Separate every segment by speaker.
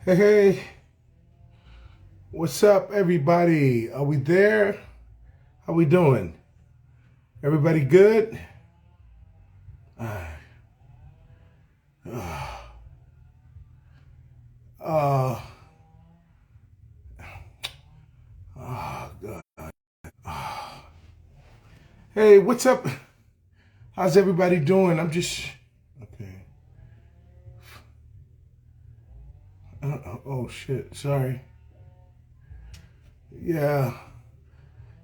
Speaker 1: Hey, hey, what's up, everybody? Are we there? How we doing? Everybody good? Uh, oh, God. Hey, what's up? How's everybody doing? I'm just, okay. Oh, shit, sorry. Yeah.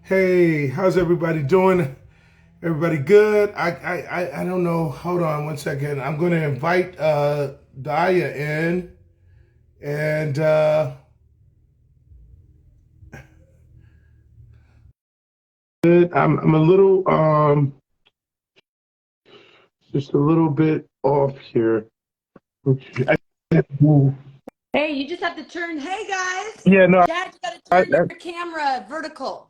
Speaker 1: Hey, how's everybody doing? Everybody good? I don't know. Hold on one second. I'm going to invite Daya in. And good. I'm a little just a little bit off here. I,
Speaker 2: Hey, you just have to turn. Hey guys,
Speaker 1: yeah, no.
Speaker 2: Chad, you got to turn your camera vertical.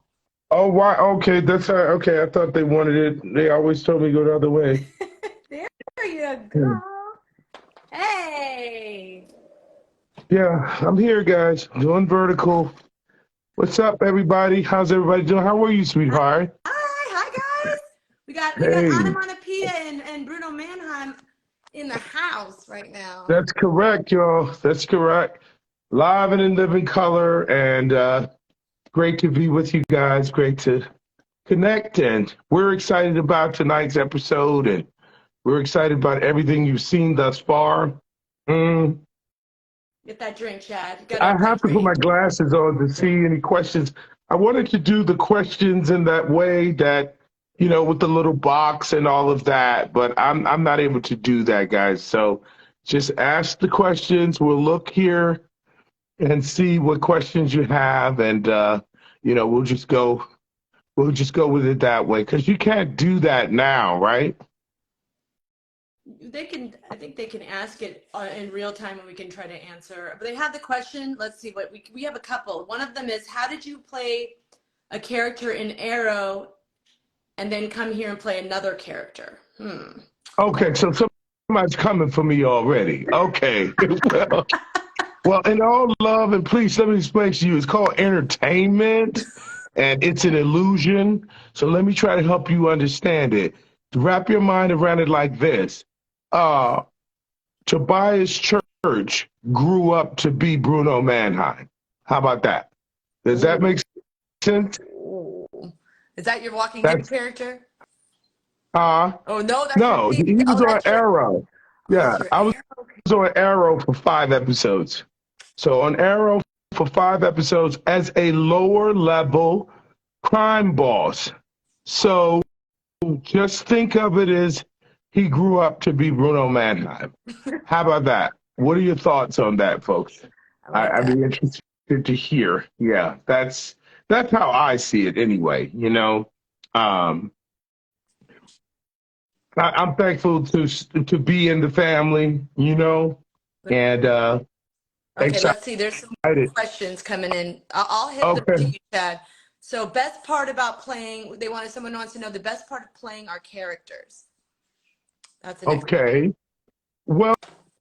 Speaker 1: Oh, why? Okay, that's okay. I thought they wanted it. They always told me to go the other way.
Speaker 2: There you
Speaker 1: Hmm.
Speaker 2: go. Hey.
Speaker 1: Yeah, I'm here, guys. Doing vertical. What's up, everybody? How's everybody doing? How are you,
Speaker 2: Hi,
Speaker 1: sweetheart?
Speaker 2: hi guys. We got
Speaker 1: Hey,
Speaker 2: Onomatopoeia and Bruno Mannheim in the house right now.
Speaker 1: that's correct, y'all. That's correct. Live and in living color, and great to be with you guys. Great to connect, and we're excited about tonight's episode, and we're excited about everything you've seen thus far. Mm,
Speaker 2: Get that drink, Chad. You got to
Speaker 1: I
Speaker 2: have
Speaker 1: have
Speaker 2: that
Speaker 1: to put my
Speaker 2: drink.
Speaker 1: glasses on to see any questions. I wanted to do the questions in that way that, with the little box and all of that, but I'm not able to do that, guys. So just ask the questions. We'll look here and see what questions you have, and we'll just go with it that way because you can't do that now, right?
Speaker 2: I think they can ask it in real time and we can try to answer. But they have the question. Let's see what we have a couple. One of them is, how did you play a character in Arrow and then come here and play another character?
Speaker 1: Okay, so somebody's coming for me already. Okay. Well, in all love and please let me explain to you, it's called entertainment and it's an illusion. So let me try to help you understand it. Wrap your mind around it like this. Uh, Tobias Church grew up to be Bruno Mannheim. How about that? Does that
Speaker 2: Ooh.
Speaker 1: make sense?
Speaker 2: Ooh. Is that your Walking Dead
Speaker 1: That's
Speaker 2: character?
Speaker 1: uh
Speaker 2: Oh no, that's your
Speaker 1: no,
Speaker 2: team.
Speaker 1: he
Speaker 2: Oh,
Speaker 1: was on
Speaker 2: that's your
Speaker 1: Arrow. Yeah,
Speaker 2: that's your
Speaker 1: I was
Speaker 2: Arrow.
Speaker 1: on Arrow for 5 episodes. So on Arrow for 5 episodes as a lower level crime boss. So just think of it as he grew up to be Bruno Mannheim. How about that? What are your thoughts on that, folks?
Speaker 2: I like
Speaker 1: I'd
Speaker 2: that.
Speaker 1: be interested to hear. Yeah, that's how I see it anyway. Um, I'm thankful to be in the family, and
Speaker 2: Okay,
Speaker 1: excited.
Speaker 2: let's see. There's some questions coming in. I'll hit them to
Speaker 1: Okay,
Speaker 2: you, Chad. So, best part about playing, someone wants to know the best part of playing our characters. That's the next.
Speaker 1: okay. Well,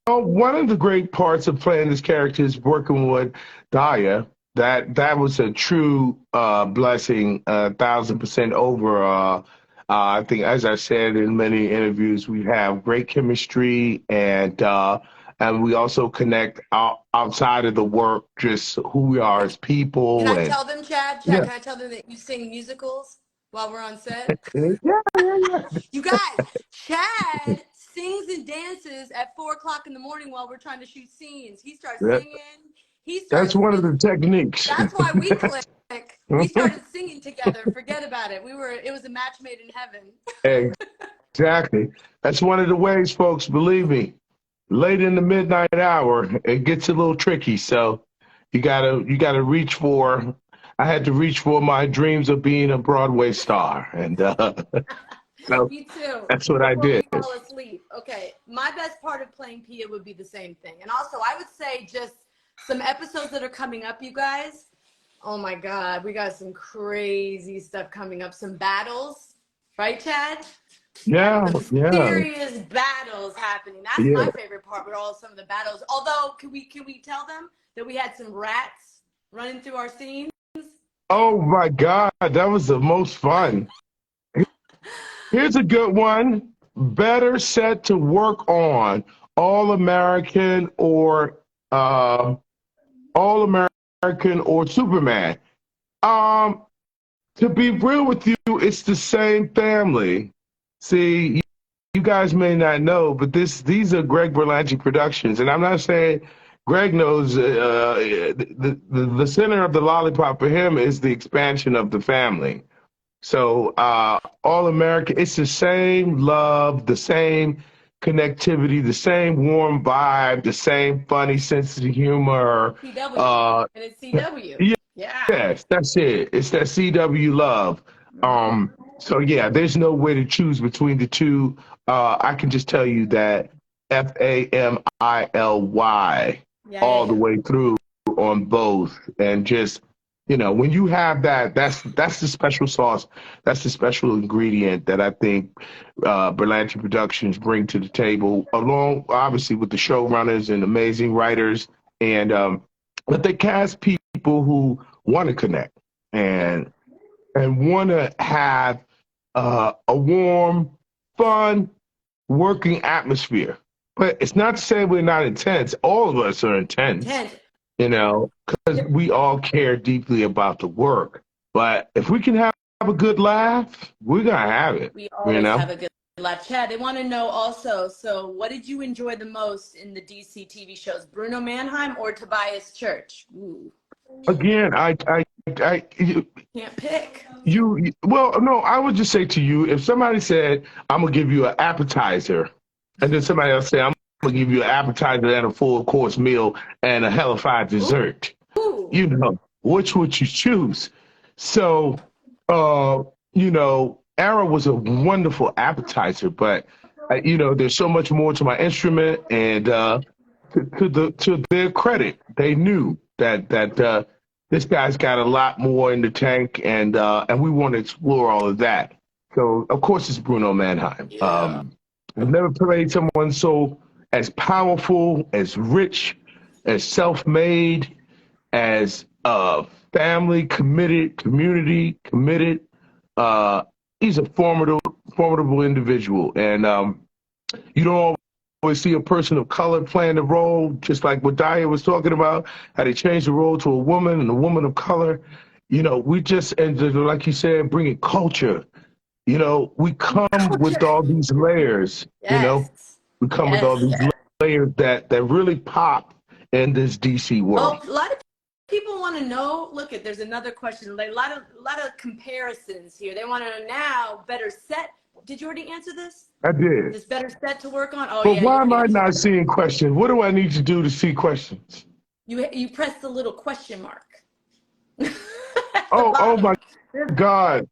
Speaker 1: one of the great parts of playing this character is working with Daya. That was a true blessing, 1,000% over. I think, as I said in many interviews, we have great chemistry, and we also connect outside of the work, just who we are as
Speaker 2: Can
Speaker 1: people,
Speaker 2: I
Speaker 1: and
Speaker 2: tell them, Chad? Chad,
Speaker 1: yeah,
Speaker 2: can I tell them that you sing musicals while we're on set?
Speaker 1: yeah, yeah.
Speaker 2: You guys, Chad sings and dances at 4 o'clock in the morning while we're trying to shoot scenes. He starts
Speaker 1: That,
Speaker 2: singing. He
Speaker 1: that's
Speaker 2: starts
Speaker 1: one of
Speaker 2: singing.
Speaker 1: the techniques.
Speaker 2: That's why we click. We started singing together. Forget about it. It was a match made in heaven.
Speaker 1: Exactly. That's one of the ways, folks, believe me. Late in the midnight hour, it gets a little tricky. So you gotta reach for. I had to reach for my dreams of being a Broadway star, and so
Speaker 2: Me too.
Speaker 1: that's what I
Speaker 2: Before we
Speaker 1: did.
Speaker 2: fall asleep. Okay. My best part of playing Pia would be the same thing. And also, I would say just some episodes that are coming up, you guys. Oh my God. We got some crazy stuff coming up. Some battles. Right, Chad?
Speaker 1: Yeah,
Speaker 2: Some
Speaker 1: yeah,
Speaker 2: serious battles happening. That's
Speaker 1: yeah.
Speaker 2: my favorite part with all some of the battles. Although, can we tell them that we had some rats running through our scenes?
Speaker 1: Oh my God, that was the most fun. Here's a good one. Better set to work on All American or All American or Superman. Um, to be real with you, it's the same family. See, you guys may not know, but these are Greg Berlanti productions, and I'm not saying Greg knows. The center of the lollipop for him is the expansion of the family. So All American, it's the same love, the same connectivity, the same warm vibe, the same funny sense of humor.
Speaker 2: CW,
Speaker 1: Uh,
Speaker 2: and it's CW. Yeah.
Speaker 1: yes, that's it. It's that CW love. So yeah, there's no way to choose between the two. I can just tell you that FAMILY
Speaker 2: Yeah, yeah,
Speaker 1: all the
Speaker 2: yeah.
Speaker 1: way through on both, and just when you have that, that's the special sauce. That's the special ingredient that I think Berlanti Productions bring to the table, along obviously with the showrunners and amazing writers, and but they cast people who want to connect
Speaker 2: Yeah.
Speaker 1: and want to have a warm, fun working atmosphere. But it's not to say we're not intense. All of us are intense,
Speaker 2: Intense.
Speaker 1: because we all care deeply about the work. But if we can have a good laugh, we're gonna have it.
Speaker 2: We
Speaker 1: You
Speaker 2: always have
Speaker 1: know.
Speaker 2: a good laugh. Chad, they want to know also, so what did you enjoy the most in the DC TV shows? Bruno Mannheim or Tobias Church? Ooh,
Speaker 1: Again, you,
Speaker 2: can't pick.
Speaker 1: well, no, I would just say to you, if somebody said, I'm gonna give you an appetizer, and then somebody else said, I'm gonna give you an appetizer and a full course meal and a hellified dessert,
Speaker 2: Ooh.
Speaker 1: which would you choose? So, uh, Arrow was a wonderful appetizer, but there's so much more to my instrument, and to their credit, they knew that this guy's got a lot more in the tank, and we want to explore all of that. So of course it's Bruno Mannheim.
Speaker 2: Yeah.
Speaker 1: I've never played someone so as powerful, as rich, as self-made, as family committed, community committed. Uh, he's a formidable individual, and you don't always see a person of color playing the role, just like what Daya was talking about, how they changed the role to a woman and a woman of color. We just, and like you said, bringing culture. We come with
Speaker 2: Culture.
Speaker 1: all these layers,
Speaker 2: Yes.
Speaker 1: we come with all
Speaker 2: Yes.
Speaker 1: these layers that really pop in this DC
Speaker 2: Oh,
Speaker 1: world.
Speaker 2: a lot of people want to know. Look at there's another question. Like, a lot of comparisons here. They want to know now. Better set. Did you already answer this?
Speaker 1: I did.
Speaker 2: This better set to work on. Oh
Speaker 1: But
Speaker 2: yeah, you
Speaker 1: why am
Speaker 2: already
Speaker 1: I
Speaker 2: answered
Speaker 1: not
Speaker 2: that.
Speaker 1: seeing questions? What do I need to do to see questions?
Speaker 2: You press the little question mark at the
Speaker 1: Oh
Speaker 2: bottom.
Speaker 1: my God.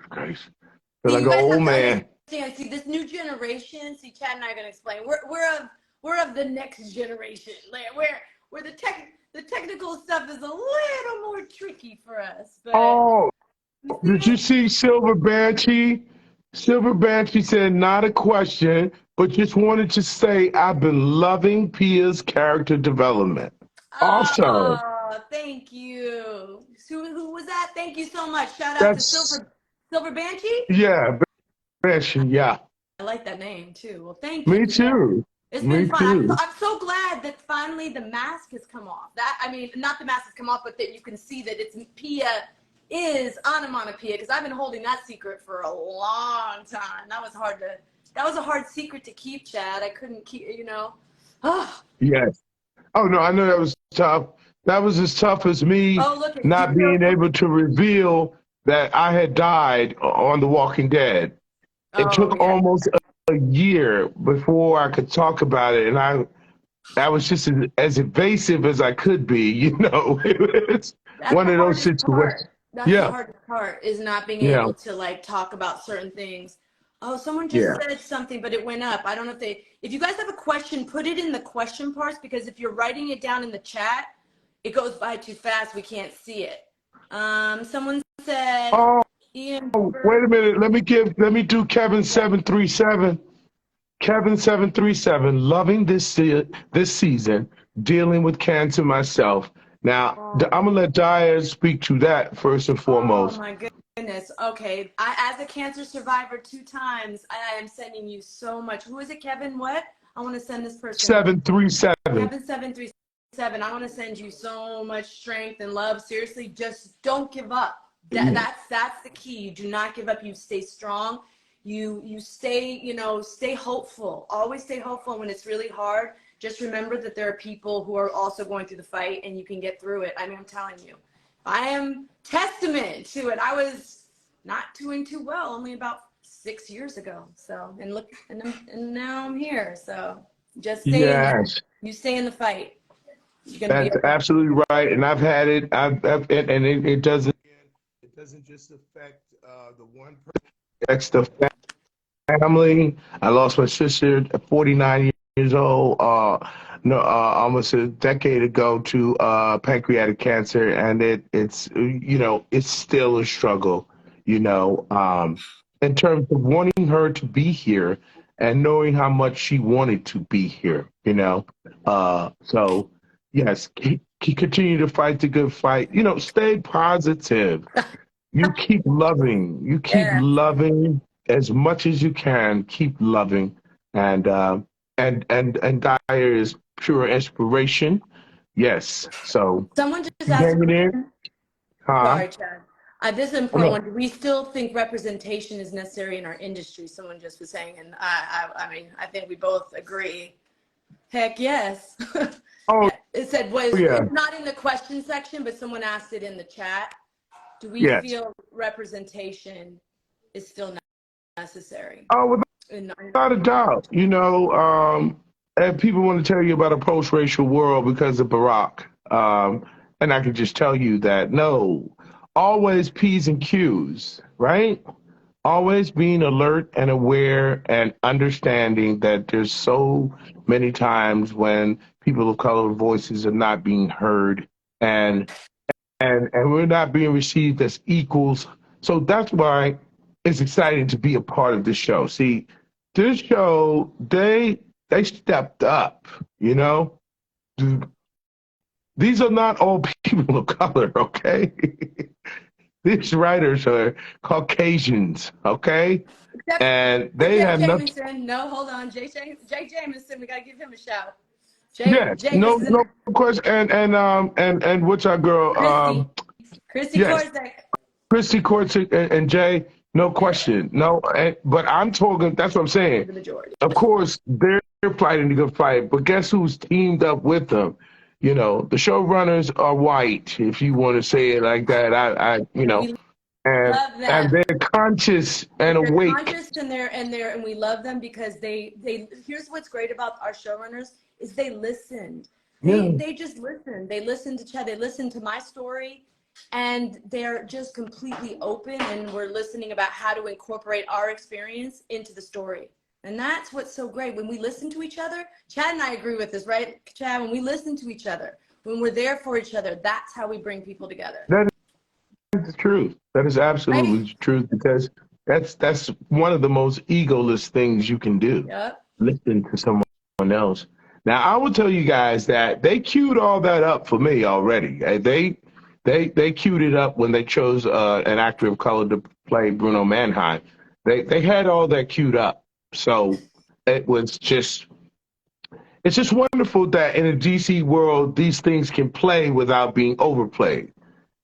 Speaker 1: Christ. Feel
Speaker 2: See,
Speaker 1: like
Speaker 2: you
Speaker 1: an
Speaker 2: guys
Speaker 1: old
Speaker 2: have to
Speaker 1: man.
Speaker 2: understand. See, this new generation. See, Chad and I are gonna explain. We're of the next generation. Like we're the technical stuff is a little more tricky for us. But
Speaker 1: Oh,
Speaker 2: you see
Speaker 1: did you
Speaker 2: it?
Speaker 1: see Silver Banshee? Silver Banshee said, not a question, but just wanted to say I've been loving Pia's character development. Awesome.
Speaker 2: Oh, thank you. Who was that? Thank you so much. Shout out to
Speaker 1: That's,
Speaker 2: Silver Banshee.
Speaker 1: yeah, Banshee, yeah.
Speaker 2: I like that name too. Well, thank you,
Speaker 1: Me
Speaker 2: Chad.
Speaker 1: too.
Speaker 2: It's been
Speaker 1: Me
Speaker 2: fun.
Speaker 1: too.
Speaker 2: I'm so glad that finally the mask has come off. That I mean, not the mask has come off, but that you can see that it's Pia is onomatopoeia because I've been holding that secret for a long time. That was a hard secret to keep, Chad. I couldn't keep. Oh,
Speaker 1: Yes. Oh, no, I know that was tough. That was as tough as me
Speaker 2: oh, look at
Speaker 1: not being
Speaker 2: Gio.
Speaker 1: able to reveal that I had died on The Walking Dead. It
Speaker 2: Oh
Speaker 1: took
Speaker 2: yeah.
Speaker 1: almost a year before I could talk about it, and I was just as evasive as I could be. It was
Speaker 2: That's
Speaker 1: one
Speaker 2: the
Speaker 1: of those
Speaker 2: hardest
Speaker 1: situations.
Speaker 2: part. That's the
Speaker 1: Yeah,
Speaker 2: hardest part is not being
Speaker 1: yeah,
Speaker 2: able to like talk about certain things. Oh, someone just
Speaker 1: yeah.
Speaker 2: said something, but it went up. I don't know if you guys have a question, put it in the question parts because if you're writing it down in the chat, it goes by too fast. We can't see it. Someone said,
Speaker 1: Oh.
Speaker 2: Ian
Speaker 1: Oh, wait
Speaker 2: Bieber.
Speaker 1: a minute. Let me do Kevin
Speaker 2: Yeah.
Speaker 1: 737. Kevin 737. Loving this season. Dealing with cancer myself. Now,
Speaker 2: Oh,
Speaker 1: I'm gonna let Dyer speak to that first and
Speaker 2: oh
Speaker 1: foremost.
Speaker 2: my goodness. Okay. As a cancer survivor 2 times, I am sending you so much. Who is it, Kevin? What? I want to send this person.
Speaker 1: 737.
Speaker 2: Kevin 737. I want to send you so much strength and love. Seriously, just don't give up. That's the key. You do not give up. You stay strong. You stay, stay hopeful. Always stay hopeful when it's really hard. Just remember that there are people who are also going through the fight and you can get through it. I mean, I'm telling you. I am testament to it. I was not doing too well only about 6 years ago. So, and look, and now I'm here. So, just stay in there.
Speaker 1: Yes.
Speaker 2: You stay in the fight. You're gonna be
Speaker 1: That's
Speaker 2: okay.
Speaker 1: absolutely right, and I've had it. And it doesn't. It doesn't just affect the one person. It affects the family. I lost my sister at 49 years old. No, almost a decade ago to pancreatic cancer, and it's it's still a struggle. You know, in terms of wanting her to be here and knowing how much she wanted to be here. So yes, continue to fight the good fight. Stay positive. You keep loving. You keep
Speaker 2: Yeah.
Speaker 1: loving as much as you can. Keep loving, and and Dyer is pure inspiration. Yes. So
Speaker 2: Someone just
Speaker 1: keep
Speaker 2: asked a
Speaker 1: hanging in,
Speaker 2: question.
Speaker 1: huh?
Speaker 2: Sorry, Chad. This is an
Speaker 1: Oh,
Speaker 2: important
Speaker 1: no.
Speaker 2: one. Do we still think representation is necessary in our industry? Someone just was saying, and I mean, I think we both agree. Heck yes.
Speaker 1: Oh
Speaker 2: It said
Speaker 1: yeah.
Speaker 2: it's not in the question section, but someone asked it in the chat. Do we
Speaker 1: Yes.
Speaker 2: feel representation is still necessary?
Speaker 1: Oh,
Speaker 2: In
Speaker 1: without a doubt. And people want to tell you about a post-racial world because of Barack. And I can just tell you that no, always P's and Q's, right? Always being alert and aware and understanding that there's so many times when people of color voices are not being heard and and we're not being received as equals. So that's why it's exciting to be a part of this show. See, this show, they stepped up, you know. These are not all people of color, okay? These writers are Caucasians, okay?
Speaker 2: except
Speaker 1: And
Speaker 2: for
Speaker 1: they
Speaker 2: Jay
Speaker 1: have nothing.
Speaker 2: Jameson. No, hold on. Jay Jameson, we got to give him a shout. Jay
Speaker 1: Yes, no
Speaker 2: Jameson,
Speaker 1: question. And what's our girl?
Speaker 2: Christy, Christy
Speaker 1: Yes,
Speaker 2: Korzek.
Speaker 1: Christy Korczyk and Jay. No
Speaker 2: Yeah,
Speaker 1: question. No, but I'm talking. That's what I'm saying.
Speaker 2: the majority.
Speaker 1: Of course, they're fighting the good fight, but guess who's teamed up with them? The showrunners are white, if you want to say it like that.
Speaker 2: We
Speaker 1: And
Speaker 2: love
Speaker 1: and
Speaker 2: them.
Speaker 1: they're conscious and
Speaker 2: They're
Speaker 1: awake.
Speaker 2: conscious and we love them because they here's what's great about our showrunners is they listened.
Speaker 1: Yeah,
Speaker 2: They just listened. They listened to Chad. They listened to my story, and they're just completely open. And we're listening about how to incorporate our experience into the story. And that's what's so great when we listen to each other. Chad and I agree with this, right, Chad? When we listen to each other, when we're there for each other, that's how we bring people together,
Speaker 1: that is the truth. That is
Speaker 2: right?
Speaker 1: absolutely the truth because that's one of the most egoless things you can do.
Speaker 2: Yep.
Speaker 1: Listen to someone else. Now, I will tell you guys that they queued all that up for me already. They queued it up when they chose an actor of color to play Bruno Mannheim. They had all that queued up. So it was just it's just wonderful that in a DC world these things can play without being overplayed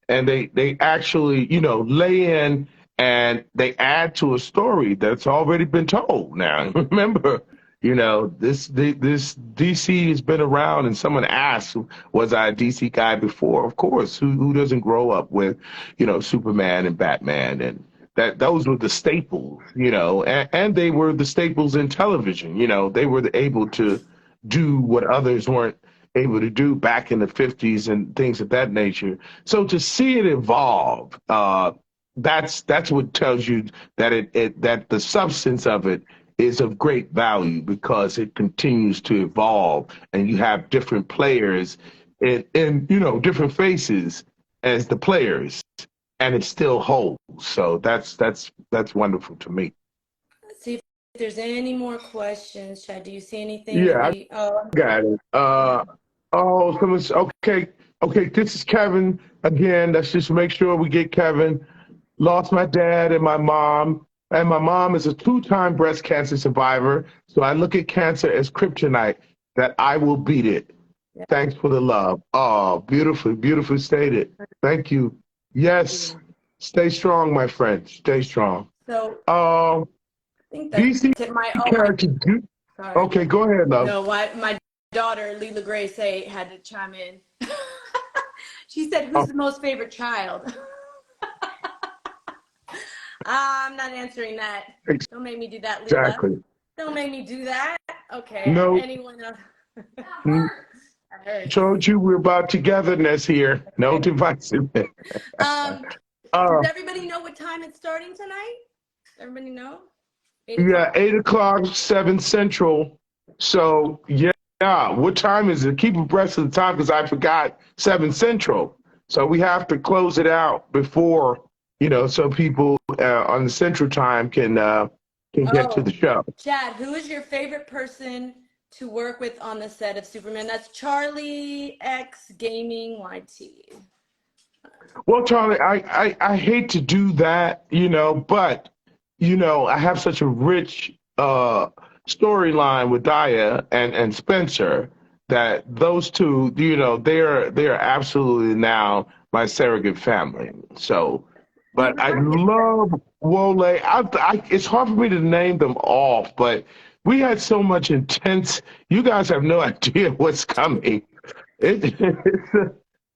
Speaker 1: and they actually lay in and they add to a story that's already been told. Now remember, this DC has been around, and someone asked, was I a DC guy before? Of course. Who doesn't grow up with Superman and Batman, and that those were the staples, and they were the staples in television. They were able to do what others weren't able to do back in the 50s and things of that nature. So to see it evolve, that's what tells you that that the substance of it is of great value because it continues to evolve and you have different players and different faces as the players. and it's still whole. So that's wonderful to me.
Speaker 2: Let's see if there's any more questions. Chad, do you see anything that
Speaker 1: Yeah,
Speaker 2: we? Oh,
Speaker 1: I got it. Someone's okay. Okay, this is Kevin again. Let's just make sure we get Kevin. Lost my dad and my mom. And my mom is a two-time breast cancer survivor. So I look at cancer as kryptonite, that I will beat it.
Speaker 2: yeah.
Speaker 1: Thanks for the love. Oh, beautifully, beautifully stated. Thank you. Yes. Stay strong, my friend. Stay strong.
Speaker 2: So
Speaker 1: Um,
Speaker 2: I think that's
Speaker 1: DC
Speaker 2: it. My
Speaker 1: character.
Speaker 2: sorry.
Speaker 1: Okay, go ahead, love.
Speaker 2: No, my daughter Leela Gray say had to chime in. She said, "Who's
Speaker 1: Oh,
Speaker 2: the most favorite child?" I'm not answering that. Don't make me do that, Leela.
Speaker 1: exactly.
Speaker 2: Don't make me do that. Okay.
Speaker 1: No,
Speaker 2: Anyone else? That
Speaker 1: mm,
Speaker 2: hurts.
Speaker 1: told you we're about togetherness here. No
Speaker 2: Okay.
Speaker 1: divisiveness.
Speaker 2: Does
Speaker 1: Uh,
Speaker 2: everybody know what time it's starting tonight? Everybody know? 8 o'clock?
Speaker 1: yeah, 8 o'clock, 7 Central. So yeah, what time is it? Keep abreast of the time because I forgot 7 Central. So we have to close it out before, so people on the Central time can get to
Speaker 2: Oh,
Speaker 1: the show.
Speaker 2: Chad, who is your favorite person to work with on the set of Superman? That's Charlie X Gaming YT.
Speaker 1: Well, Charlie, I hate to do that, but I have such a rich storyline with Daya and Spencer that those two, they're absolutely now my surrogate family. So,
Speaker 2: We
Speaker 1: but I
Speaker 2: remind you.
Speaker 1: love Wole. It's hard for me to name them off, but we had so much intense. You guys have no idea what's coming.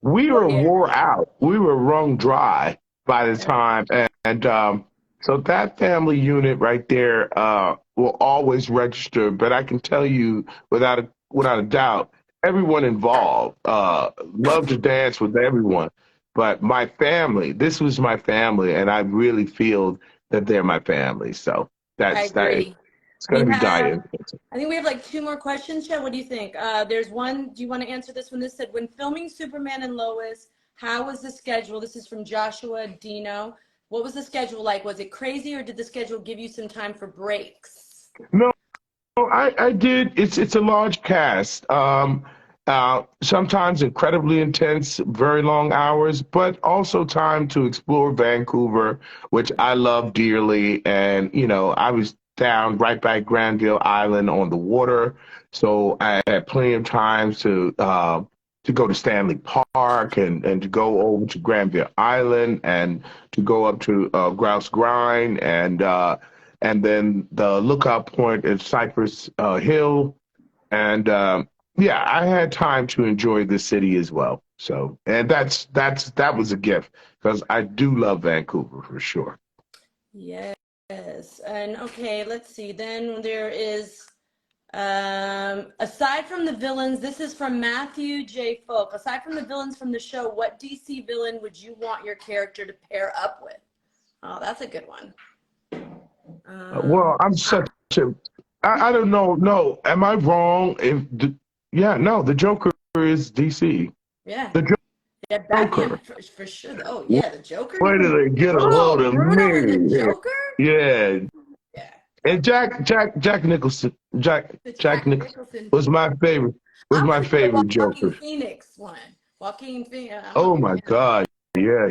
Speaker 1: We
Speaker 2: Oh
Speaker 1: were
Speaker 2: yeah.
Speaker 1: wore out. We were wrung dry by the
Speaker 2: Yeah.
Speaker 1: time, and so that family unit right there will always register. But I can tell you without a doubt, everyone involved loved to dance with everyone. But my family, this was my family, and I really feel that they're my family. So
Speaker 2: I
Speaker 1: that's that.
Speaker 2: agree.
Speaker 1: It's
Speaker 2: We
Speaker 1: gonna be
Speaker 2: have,
Speaker 1: Diane.
Speaker 2: I think we have like two more questions, Chad. What do you think? There's one. Do you want to answer this one? This said, when filming Superman and Lois, how was the schedule? This is from Joshua Dino. What was the schedule like? Was it crazy or did the schedule give you some time for breaks?
Speaker 1: No, I did. It's a large cast. Sometimes incredibly intense, very long hours, but also time to explore Vancouver, which I love dearly. And I was down right by Granville Island on the water, so I had plenty of times to go to Stanley Park and to go over to Granville Island and to go up to Grouse Grind and then the lookout point at Cypress Hill. And yeah, I had time to enjoy the city as well. So, and that was a gift because I do love Vancouver for sure.
Speaker 2: Yes. And okay, let's see. Then there is, aside from the villains, this is from Matthew J. Folk. Aside from the villains from the show, what DC villain would you want your character to pair up with? Oh, that's a good one.
Speaker 1: Well,
Speaker 2: Um,
Speaker 1: I'm such a I don't know. No, am I wrong? Yeah, no, the Joker is DC.
Speaker 2: yeah.
Speaker 1: The
Speaker 2: Yeah, Batman
Speaker 1: Joker.
Speaker 2: for sure. Oh, yeah, the Joker.
Speaker 1: Where did they get a load
Speaker 2: Oh,
Speaker 1: of
Speaker 2: Bruno is a
Speaker 1: me?
Speaker 2: Joker?
Speaker 1: Yeah,
Speaker 2: Yeah.
Speaker 1: and Jack Nicholson,
Speaker 2: The
Speaker 1: Jack
Speaker 2: Jack
Speaker 1: Nicholson
Speaker 2: Nicholson.
Speaker 1: was my favorite. Was
Speaker 2: I'm
Speaker 1: my
Speaker 2: gonna do the
Speaker 1: favorite
Speaker 2: Walking
Speaker 1: Joker.
Speaker 2: Phoenix one. Walking Phoenix. I'm gonna
Speaker 1: Oh
Speaker 2: do
Speaker 1: my
Speaker 2: him.
Speaker 1: God, yeah,
Speaker 2: God.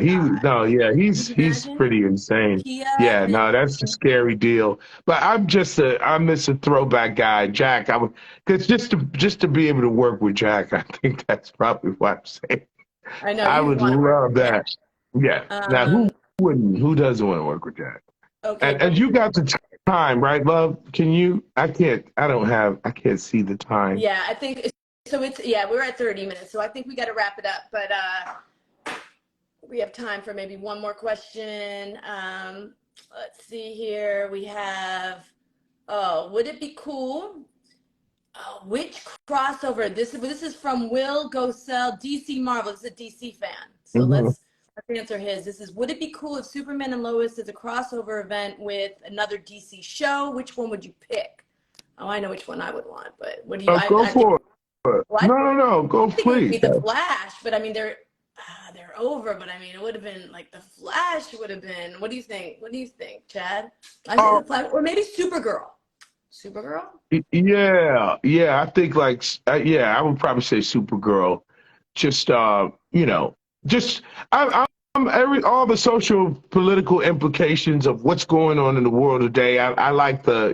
Speaker 2: Could you
Speaker 1: he's
Speaker 2: imagine?
Speaker 1: pretty insane.
Speaker 2: Kia
Speaker 1: Yeah,
Speaker 2: and
Speaker 1: no, that's a scary deal. But I'm just a throwback guy, Jack. I would, cause just to be able to work with Jack, I think that's probably what I'm saying.
Speaker 2: I know
Speaker 1: I
Speaker 2: you
Speaker 1: would
Speaker 2: want to work
Speaker 1: love
Speaker 2: with Jack.
Speaker 1: that. Yeah. Now, who
Speaker 2: Um,
Speaker 1: wouldn't? Who doesn't want to work with Jack?
Speaker 2: okay,
Speaker 1: And
Speaker 2: but
Speaker 1: you got the time, right, love? Can you? I can't. I can't see the time.
Speaker 2: yeah, I think so. It's yeah, we're at 30 minutes, so I think we got to wrap it up. But we have time for maybe one more question. Let's see here. We have. Oh, would it be cool? Which crossover? This is from Will Go Sell DC Marvel. This is a DC fan, so
Speaker 1: Hmm.
Speaker 2: let's answer his. This is, would it be cool if Superman and Lois is a crossover event with another DC show? Which one would you pick? Oh, I know which one I would want, but what do you?
Speaker 1: Oh, go
Speaker 2: I think.
Speaker 1: for it.
Speaker 2: Well,
Speaker 1: No, no, no. Go,
Speaker 2: I think it would be
Speaker 1: please.
Speaker 2: the Flash, but I mean their over, but I mean, it would have been like the Flash would have been. What do you think? What do you think, Chad? I say
Speaker 1: Uh,
Speaker 2: the Flash, or maybe Supergirl. Supergirl?
Speaker 1: yeah. I think like, yeah, I would probably say Supergirl. Just, you know, just I'm all the social political implications of what's going on in the world today. I like the,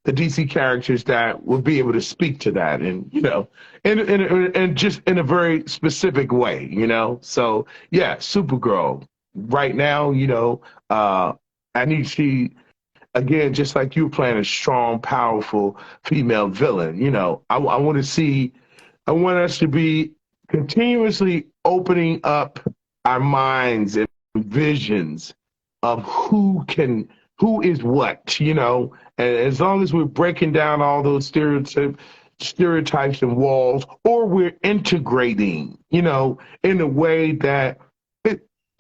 Speaker 1: the DC characters that will be able to speak to that, and and just in a very specific way, So yeah, Supergirl. Right now, I need to see again, just like you playing a strong, powerful female villain. I want to see. I want us to be continuously opening up our minds and visions of who is what, and as long as we're breaking down all those stereotypes and walls, or we're integrating, in a way that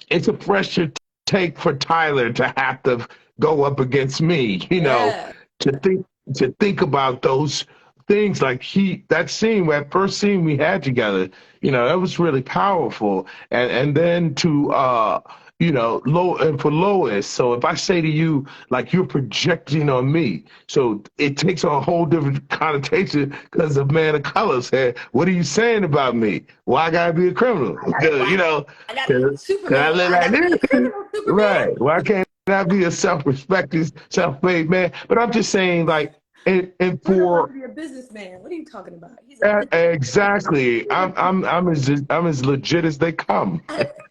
Speaker 1: it's a pressure take for Tyler to have to go up against me,
Speaker 2: Yeah.
Speaker 1: to think about those things like that scene, that first scene we had together, that was really powerful. And then to and for Lois, so if I say to you like you're projecting on me, so it takes on a whole different connotation because of Man of Color said, what are you saying about me? Well, I gotta be a criminal.
Speaker 2: I gotta be
Speaker 1: Cause I
Speaker 2: Superman.
Speaker 1: look
Speaker 2: I
Speaker 1: like
Speaker 2: gotta be a
Speaker 1: this.
Speaker 2: criminal Superman.
Speaker 1: Right. Why can't I be a self-respecting, self-made man? But I'm just saying, like, and
Speaker 2: Bruno wants
Speaker 1: for
Speaker 2: to be a businessman. What are you talking about? He's a
Speaker 1: exactly, I'm as legit as they come.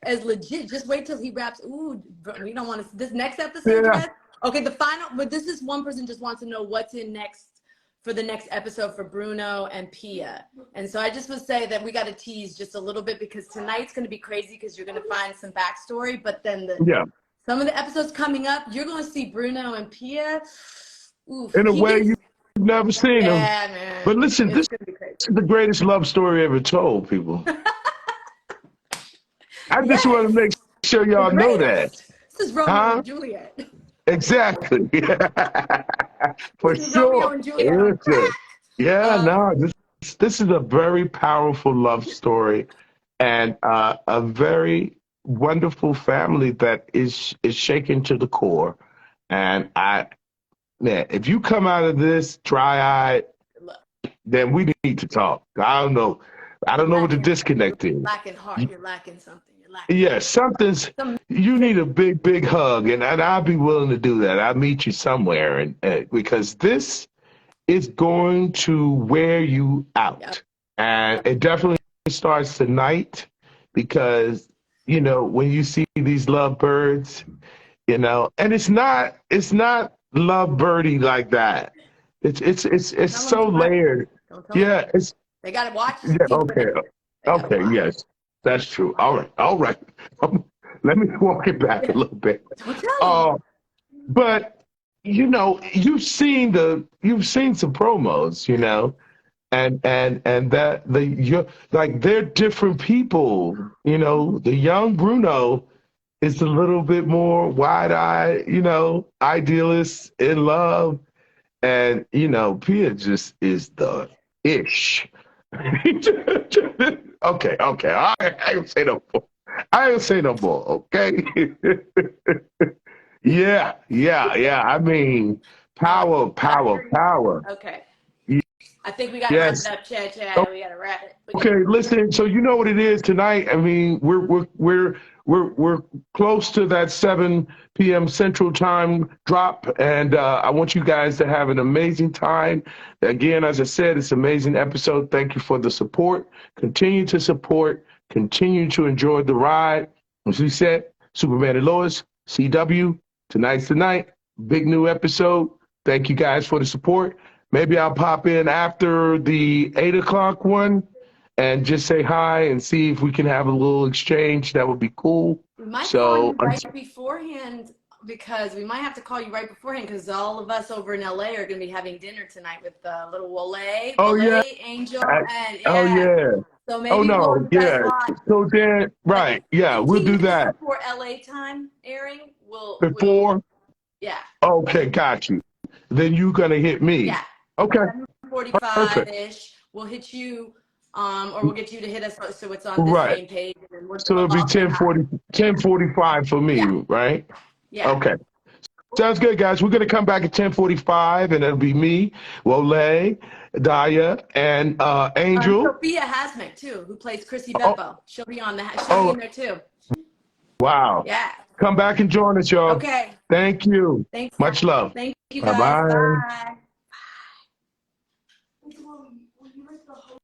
Speaker 2: as legit. Just wait till he raps. Ooh, we don't want to. This next episode,
Speaker 1: Yeah.
Speaker 2: Chad. Okay, the final. But this is one person just wants to know what's in next for the next episode for Bruno and Pia. And so I just would say that we got to tease just a little bit because tonight's going to be crazy because you're going to find some backstory. But then
Speaker 1: Yeah.
Speaker 2: some of the episodes coming up, you're going to see Bruno and Pia. Oof,
Speaker 1: In a
Speaker 2: he
Speaker 1: way
Speaker 2: gets.
Speaker 1: you've never seen them.
Speaker 2: Yeah, man.
Speaker 1: But listen,
Speaker 2: It's
Speaker 1: this
Speaker 2: going to be crazy.
Speaker 1: is the greatest love story ever told, people. I just want to
Speaker 2: Yes,
Speaker 1: make sure
Speaker 2: the
Speaker 1: y'all know that.
Speaker 2: greatest. This is Romeo
Speaker 1: Huh?
Speaker 2: and Juliet.
Speaker 1: Exactly. For
Speaker 2: This is Romeo
Speaker 1: sure.
Speaker 2: and Juliet on
Speaker 1: Listen. Yeah,
Speaker 2: crack.
Speaker 1: no, this is a very powerful love story, and a very wonderful family that is shaken to the core. And man, if you come out of this dry-eyed, then we need to talk. I don't know. I don't know what the disconnect is.
Speaker 2: Lacking heart. You're lacking something. You're lacking
Speaker 1: Yeah, you need a big, big hug, and I'll be willing to do that. I'll meet you somewhere, and because this is going to wear you out.
Speaker 2: Yep.
Speaker 1: And it definitely starts tonight because, when you see these lovebirds, and it's not lovebirdy like that. It's so layered.
Speaker 2: Don't tell them.
Speaker 1: Yeah,
Speaker 2: They got to watch.
Speaker 1: yeah, okay. Okay, yes. That's true. All right. All right. Let me walk it back a little bit.
Speaker 2: Don't tell them.
Speaker 1: But you've seen some promos, and that you're like they're different people. The young Bruno is a little bit more wide-eyed, idealist in love, and Pia just is the ish. Okay. I ain't say no more. I ain't say no more. Okay. Yeah. I mean, power.
Speaker 2: Okay.
Speaker 1: Y-
Speaker 2: I think we got to wrap
Speaker 1: Yes.
Speaker 2: it up, Chad. We got to wrap it.
Speaker 1: Okay. Listen. So you know what it is tonight. I mean, we're close to that 7 p.m. Central Time drop, and I want you guys to have an amazing time. Again, as I said, it's an amazing episode. Thank you for the support. Continue to support. Continue to enjoy the ride. As we said, Superman and Lois, CW, tonight's the night. Big new episode. Thank you guys for the support. Maybe I'll pop in after the 8 o'clock one and just say hi and see if we can have a little exchange. That would be cool.
Speaker 2: We might call you right beforehand because we might have to call you right beforehand because all of us over in LA are going to be having dinner tonight with little Wale,
Speaker 1: yeah.
Speaker 2: Angel, and
Speaker 1: Oh, yeah.
Speaker 2: So maybe
Speaker 1: Oh, no.
Speaker 2: we'll
Speaker 1: Yeah. So then, right. Yeah, we'll do that.
Speaker 2: Before LA time airing,
Speaker 1: Before?
Speaker 2: Yeah.
Speaker 1: Okay, got you. Then you're going to hit me.
Speaker 2: Yeah.
Speaker 1: Okay.
Speaker 2: 7:45-ish. We'll hit you or we'll get you to hit us so it's on this
Speaker 1: Right.
Speaker 2: same page, and then
Speaker 1: So
Speaker 2: we'll
Speaker 1: it'll be
Speaker 2: all say hi.
Speaker 1: 10:45 for me,
Speaker 2: Yeah,
Speaker 1: right?
Speaker 2: yeah.
Speaker 1: Okay. Sounds good, guys. We're gonna come back at 10:45, and it'll be me, Wole, Daya, and Angel.
Speaker 2: Sophia Hasmick too, who plays Chrissy
Speaker 1: Oh,
Speaker 2: Beppo. She'll be on she'll be
Speaker 1: oh,
Speaker 2: in there too.
Speaker 1: wow.
Speaker 2: Yeah.
Speaker 1: Come back and join us, y'all.
Speaker 2: Okay.
Speaker 1: Thank you.
Speaker 2: Thanks, guys.
Speaker 1: Much love.
Speaker 2: Thank you,
Speaker 1: Bye
Speaker 2: guys.
Speaker 1: bye.
Speaker 2: Bye.